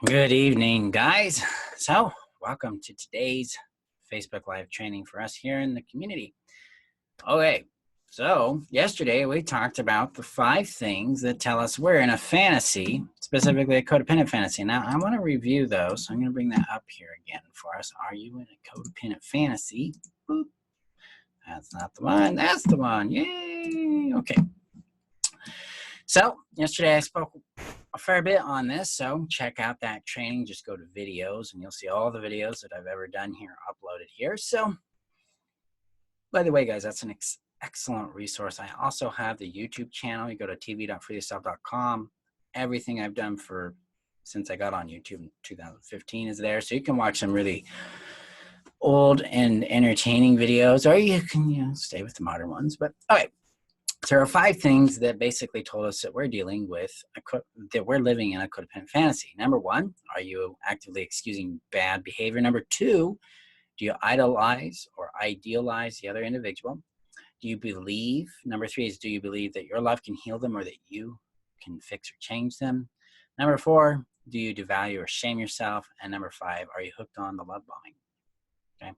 Good evening, guys. So, welcome to today's Facebook Live training for us here in the community. Okay, so yesterday we talked about the 5 things that tell us we're in a fantasy, specifically a codependent fantasy. Now, I want to review those, so I'm going to bring that up here again for us. Are you in a codependent fantasy? Boop. That's not the one. That's the one. Yay! Okay. So, yesterday I spoke a fair bit on this, so check out that training. Just go to videos and you'll see all the videos that I've ever done here uploaded here. So, by the way, guys, that's an excellent resource. I also have the YouTube channel. You go to tv.freeyourself.com. Everything I've done since I got on YouTube in 2015 is there, so you can watch some really old and entertaining videos, or you can stay with the modern ones. But all right. So there are 5 things that basically told us that we're dealing with, that we're living in a codependent fantasy. Number 1, are you actively excusing bad behavior? Number 2, do you idolize or idealize the other individual? Do you believe? Number 3 is, do you believe that your love can heal them or that you can fix or change them? Number 4, do you devalue or shame yourself? And number 5, are you hooked on the love bombing? Okay.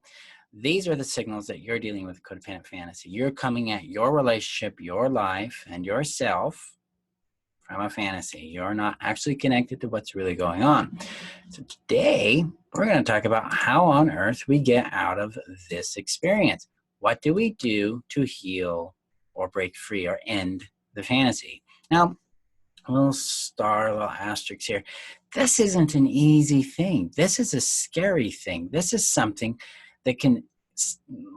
These are the signals that you're dealing with codependent fantasy. You're coming at your relationship, your life, and yourself from a fantasy. You're not actually connected to what's really going on. So today, we're going to talk about how on earth we get out of this experience. What do we do to heal or break free or end the fantasy? Now, a little star, a little asterisk here. This isn't an easy thing. This is a scary thing. This is something that can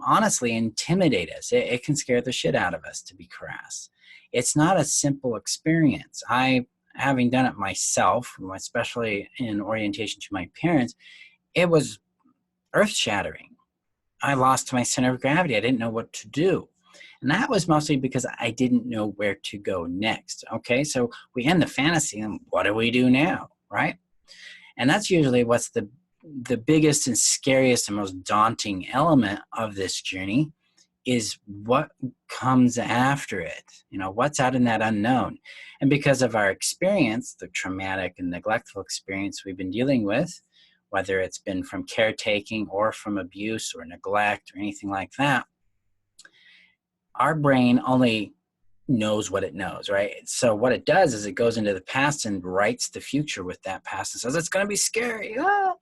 honestly intimidate us. It can scare the shit out of us, to be crass. It's not a simple experience. Having done it myself, especially in orientation to my parents, it was earth-shattering. I lost my center of gravity. I didn't know what to do. And that was mostly because I didn't know where to go next. Okay, so we end the fantasy, and what do we do now, right? And that's usually what's the biggest and scariest and most daunting element of this journey, is what comes after it. What's out in that unknown. And because of our experience, the traumatic and neglectful experience we've been dealing with, whether it's been from caretaking or from abuse or neglect or anything like that, our brain only knows what it knows, right? So what it does is it goes into the past and writes the future with that past and says, it's going to be scary. Ah!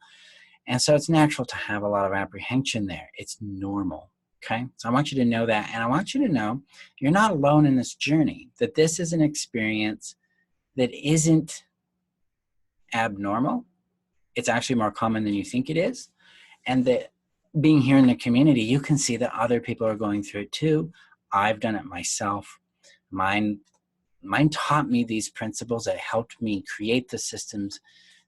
And so it's natural to have a lot of apprehension there. It's normal, okay? So I want you to know that, and I want you to know you're not alone in this journey, that this is an experience that isn't abnormal. It's actually more common than you think it is. And that being here in the community, you can see that other people are going through it too. I've done it myself. Mine taught me these principles that helped me create the systems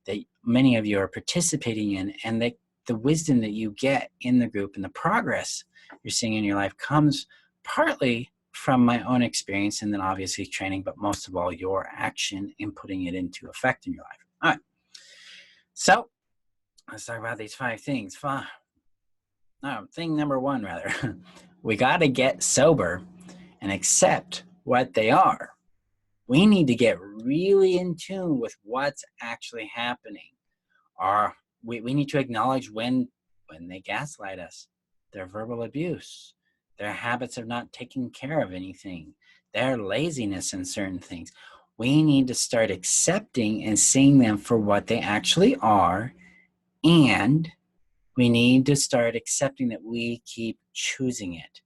that many of you are participating in, and that the wisdom that you get in the group and the progress you're seeing in your life comes partly from my own experience, and then obviously training, but most of all your action in putting it into effect in your life. All right, so let's talk about these 5 things. Thing number 1, rather. We got to get sober and accept what they are. We need to get really in tune with what's actually happening. We need to acknowledge when they gaslight us, their verbal abuse, their habits of not taking care of anything, their laziness in certain things. We need to start accepting and seeing them for what they actually are, and we need to start accepting that we keep choosing it.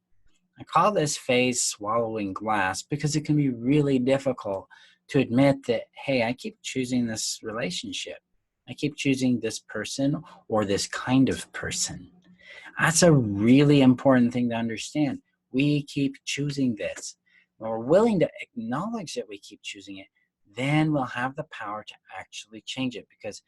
I call this phase swallowing glass because it can be really difficult to admit that, hey, I keep choosing this relationship. I keep choosing this person or this kind of person. That's a really important thing to understand. We keep choosing this. When we're willing to acknowledge that we keep choosing it, then we'll have the power to actually change it, because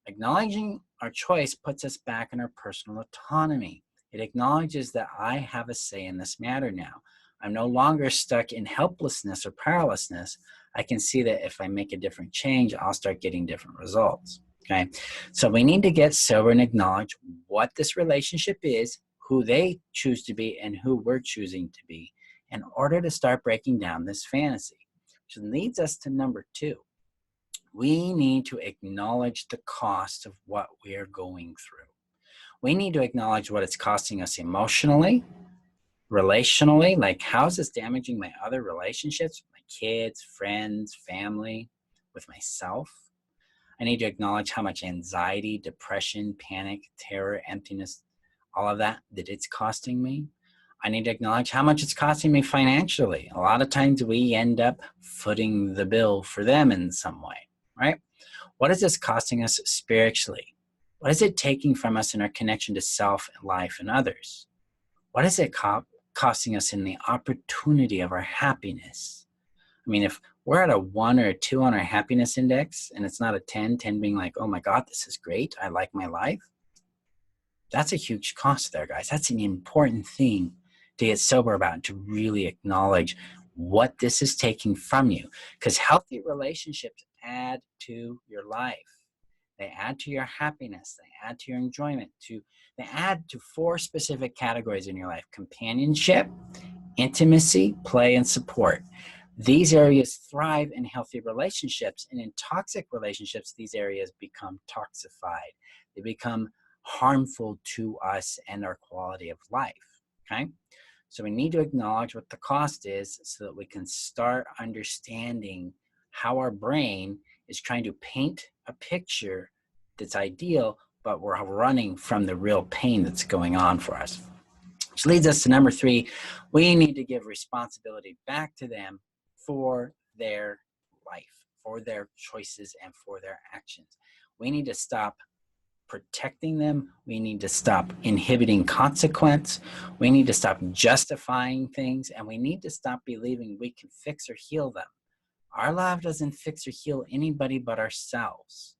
acknowledging our choice puts us back in our personal autonomy. It acknowledges that I have a say in this matter now. I'm no longer stuck in helplessness or powerlessness. I can see that if I make a different change, I'll start getting different results, okay? So we need to get sober and acknowledge what this relationship is, who they choose to be, and who we're choosing to be, in order to start breaking down this fantasy. Which leads us to number 2. We need to acknowledge the cost of what we are going through. We need to acknowledge what it's costing us emotionally, relationally, like how is this damaging my other relationships, my kids, friends, family, with myself. I need to acknowledge how much anxiety, depression, panic, terror, emptiness, all of that it's costing me. I need to acknowledge how much it's costing me financially. A lot of times we end up footing the bill for them in some way, right? What is this costing us spiritually? What is it taking from us in our connection to self, life, and others? What is it costing us in the opportunity of our happiness? I mean, if we're at a 1 or a 2 on our happiness index and it's not a 10, 10 being like, oh my God, this is great, I like my life, that's a huge cost there, guys. That's an important thing to get sober about, to really acknowledge what this is taking from you. Because healthy relationships add to your life. They add to your happiness. They add to your enjoyment. They add to 4 specific categories in your life: companionship, intimacy, play, and support. These areas thrive in healthy relationships, and in toxic relationships, these areas become toxified. They become harmful to us and our quality of life, okay? So we need to acknowledge what the cost is so that we can start understanding how our brain is trying to paint a picture that's ideal, but we're running from the real pain that's going on for us. Which leads us to number 3. We need to give responsibility back to them for their life, for their choices, and for their actions. We need to stop protecting them. We need to stop inhibiting consequence. We need to stop justifying things, and we need to stop believing we can fix or heal them. Our love doesn't fix or heal anybody but ourselves.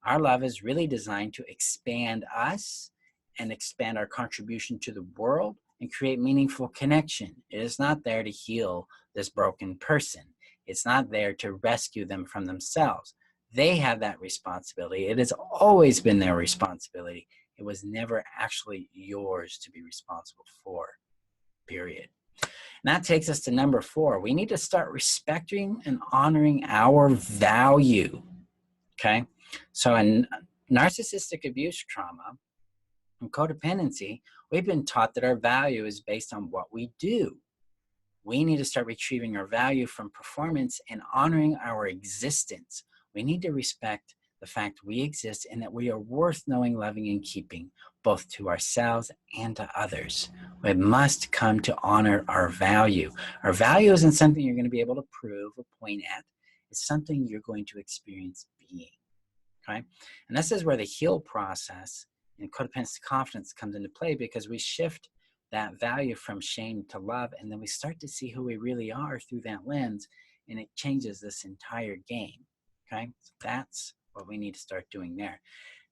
Our love is really designed to expand us and expand our contribution to the world and create meaningful connection. It is not there to heal this broken person. It's not there to rescue them from themselves. They have that responsibility. It has always been their responsibility. It was never actually yours to be responsible for, period. And that takes us to number 4. We need to start respecting and honoring our value, okay? So in narcissistic abuse trauma and codependency, we've been taught that our value is based on what we do. We need to start retrieving our value from performance and honoring our existence. We need to respect the fact we exist and that we are worth knowing, loving, and keeping, both to ourselves and to others. We must come to honor our value. Our value isn't something you're going to be able to prove or point at. It's something you're going to experience being, okay? And this is where the heal process and codependency confidence comes into play, because we shift that value from shame to love, and then we start to see who we really are through that lens, and it changes this entire game, okay? So that's what we need to start doing there.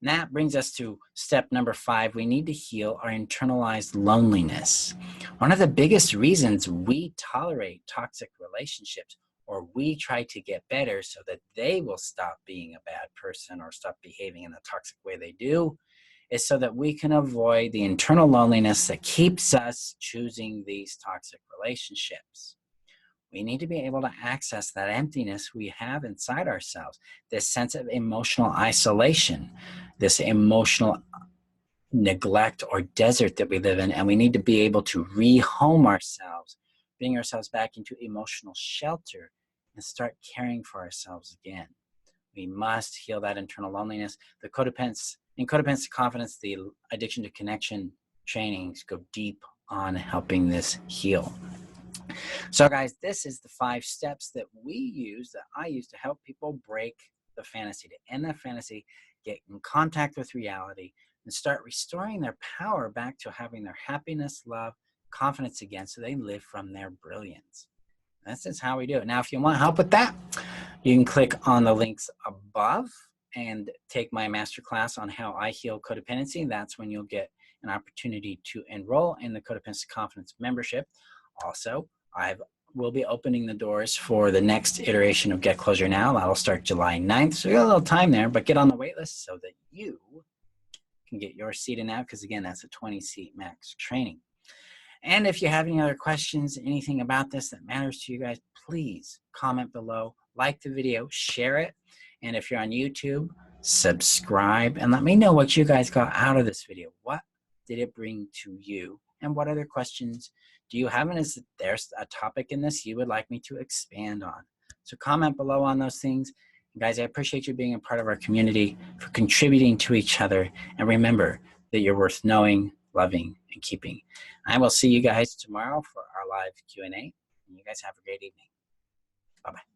And that brings us to step number 5. We need to heal our internalized loneliness. One of the biggest reasons we tolerate toxic relationships, or we try to get better so that they will stop being a bad person or stop behaving in the toxic way they do, is so that we can avoid the internal loneliness that keeps us choosing these toxic relationships. We need to be able to access that emptiness we have inside ourselves, this sense of emotional isolation, this emotional neglect or desert that we live in, and we need to be able to rehome ourselves, bring ourselves back into emotional shelter, and start caring for ourselves again. We must heal that internal loneliness. In Codependency Confidence, the addiction to connection trainings go deep on helping this heal. So guys, this is the 5 steps that I use to help people break the fantasy, to end that fantasy, get in contact with reality, and start restoring their power back to having their happiness, love, confidence again, so they live from their brilliance. This is how we do it. Now, if you want help with that, you can click on the links above and take my masterclass on how I heal codependency. That's when you'll get an opportunity to enroll in the Codependency Confidence membership. Also, I will be opening the doors for the next iteration of Get Closure Now. That'll start July 9th. So you got a little time there, but get on the wait list so that you can get your seat in that, because again, that's a 20-seat max training. And if you have any other questions, anything about this that matters to you guys, please comment below, like the video, share it, And if you're on YouTube, subscribe and let me know what you guys got out of this video. What did it bring to you? And what other questions do you have? And is there a topic in this you would like me to expand on? So comment below on those things. And guys, I appreciate you being a part of our community, for contributing to each other. And remember that you're worth knowing, loving, and keeping. I will see you guys tomorrow for our live Q&A. And you guys have a great evening. Bye-bye.